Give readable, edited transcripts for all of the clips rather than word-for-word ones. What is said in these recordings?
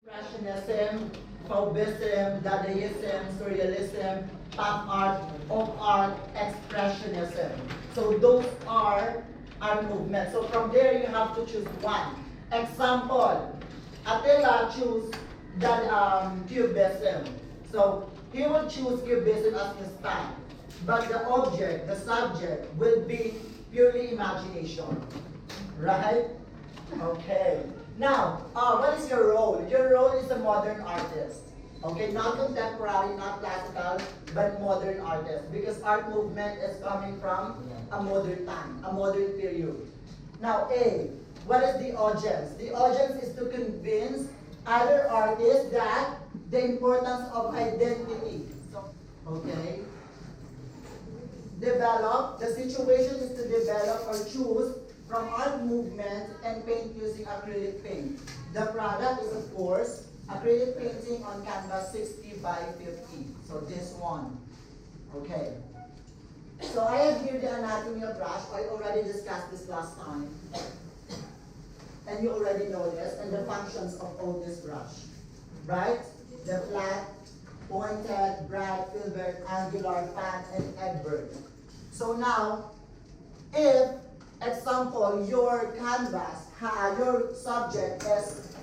Expressionism, Fauvism, Dadaism, Surrealism, pop art, op art, expressionism. So those are art movements. So from there you have to choose one. Example, Attila choose Cubism. So he will choose Cubism as his style. But the object, the subject will be purely imagination. Right? Okay. Now, what is your role? Your role is a modern artist. Okay, not contemporary, not classical, but modern artist. Because art movement is coming from a modern time, a modern period. Now, A, what is the audience? The audience is to convince other artists that the importance of identity. Okay? Develop, the situation is to develop or choose from art movement and paint using acrylic paint. The product is, of course, acrylic painting on canvas 60 by 50. So this one. Okay. So I have here the anatomy of brush. I already discussed this last time. And you already know this, and the functions of all this brush. Right? The flat, pointed, bright, filbert, angular, fan, and edward. So now, if example, your canvas, your subject is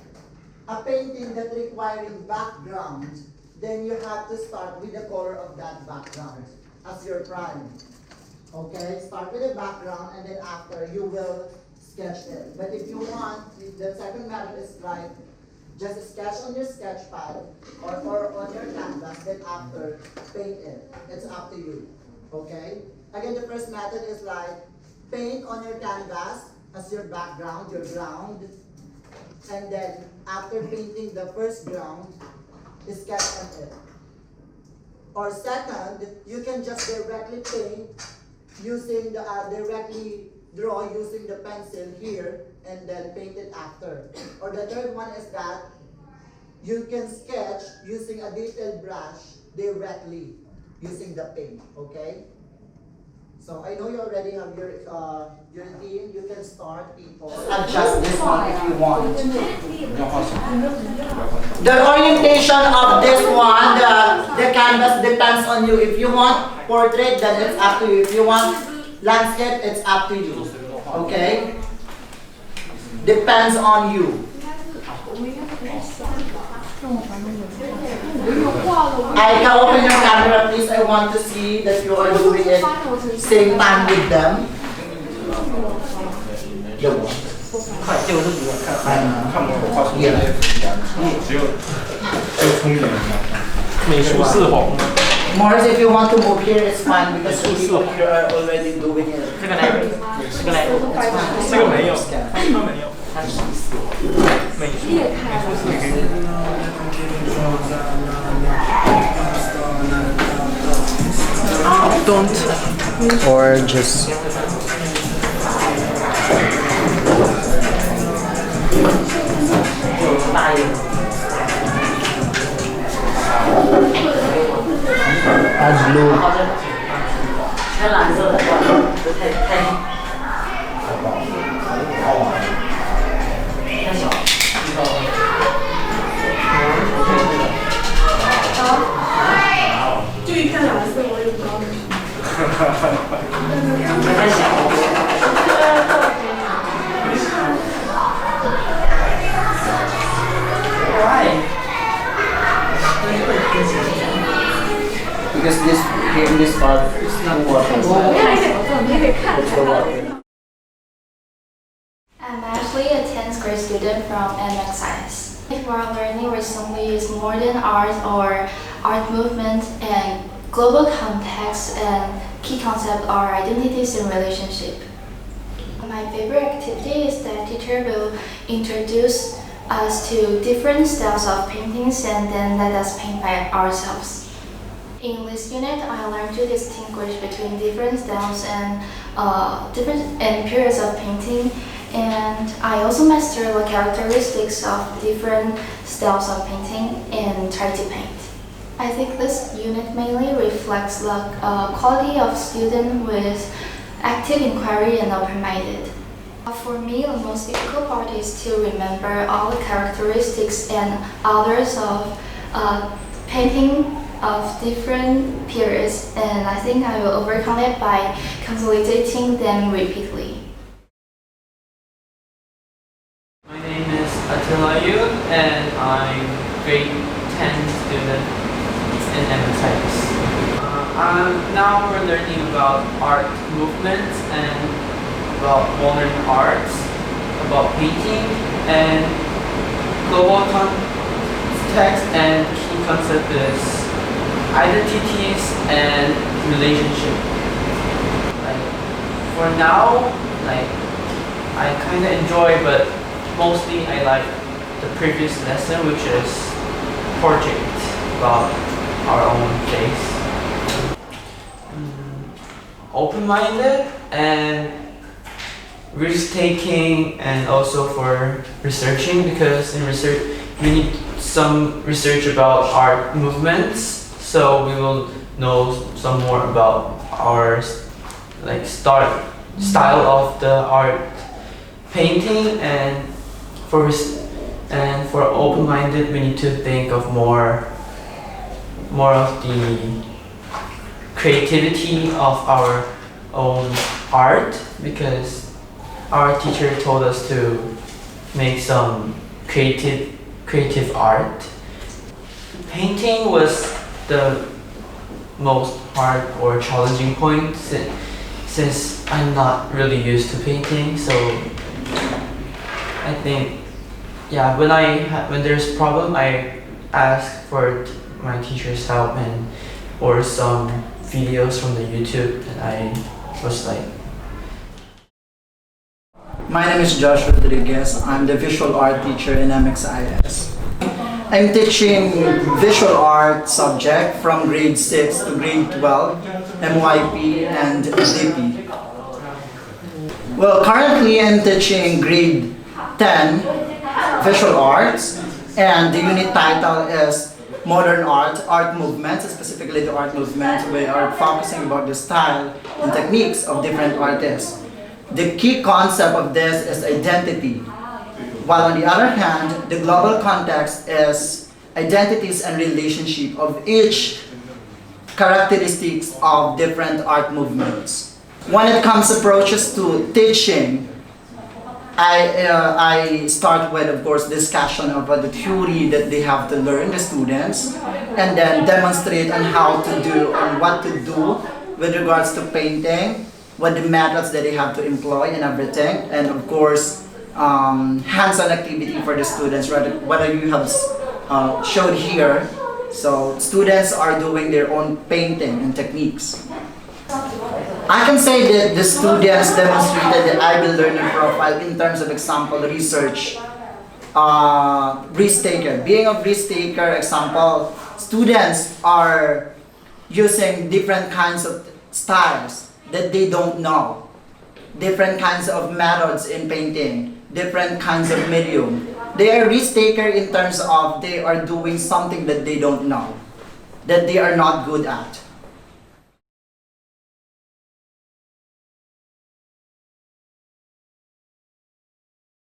a painting that requiring background, then you have to start with the color of that background as your prime. Okay, start with the background and then after you will sketch it. But if you want, the second method is like, just sketch on your sketch pad or on your canvas, then after paint it. It's up to you. Okay? Again, the first method is like, paint on your canvas as your background, your ground, and then after painting the first ground, sketch on it. Or second, you can just directly paint using the directly draw using the pencil here and then paint it after. Or the third one is that you can sketch using a detailed brush directly using the paint. Okay? So I know you already have your team. You can start, people. Adjust this one if you want. The orientation of this one, the canvas depends on you. If you want portrait, then it's up to you. If you want landscape, it's up to you. Okay? Depends on you. I can open your camera, please. I want to see that you are doing it same time with them. 快，这个是如果看我画出来的，只有聪明人美术四红。Morris, if you want to move here, it's fine because people here are already doing it. 这个来，这个来，这个没有，他没有，他是四红。美术四红。Don't or just add blue. 这蓝色的太小。就一片蓝色，我也不知道为什么。太小。Because this part is not working. I'm actually a 10th grade student from MXIS. If we're learning recently is modern art or art movement and global context and key concept are identities and relationship. My favorite activity is that teacher will introduce us to different styles of paintings and then let us paint by ourselves. In this unit, I learned to distinguish between different styles and different periods of painting, and I also master the characteristics of different styles of painting and try to paint. I think this unit mainly reflects the quality of student with active inquiry and open-minded. For me, the most difficult part is to remember all the characteristics and others of painting of different periods, and I think I will overcome it by consolidating them repeatedly. My name is Attila Yoon, and I'm grade 10 student in MXIS. Now we're learning about art movements and about modern arts, about painting, and global context, and key concept is identities and relationship. Like for now, like I kind of enjoy, but mostly I like the previous lesson, which is project about our own face. Open-minded and risk-taking, and also for researching, because in research we need some research about art movements, so we will know some more about our like style of the art painting. And for open-minded, we need to think of more of the creativity of our own art, because our teacher told us to make some creative art. Painting was the most hard or challenging point since I'm not really used to painting. So I think, yeah, when there's problem, I ask for my teacher's help or some videos from the YouTube, and I was like. My name is Josh Rodriguez. I'm the visual art teacher in MXIS. I'm teaching visual art subject from grade 6 to grade 12, MYP and DP. Well, currently I'm teaching grade 10 visual arts, and the unit title is Modern Art Movements, specifically the art movement. We are focusing about the style and techniques of different artists. The key concept of this is identity, while on the other hand, the global context is identities and relationship of each characteristics of different art movements. When it comes approaches to teaching, I start with, of course, discussion about the theory that they have to learn, the students, and then demonstrate on how to do and what to do with regards to painting, what the methods that they have to employ and everything, and of course hands-on activity for the students, whether you have showed here. So students are doing their own painting and techniques. I can say that the students demonstrated the IB learning profile in terms of example research, risk taker. Being a risk taker, example, students are using different kinds of styles that they don't know, different kinds of methods in painting, different kinds of medium. They are risk taker in terms of they are doing something that they don't know, that they are not good at.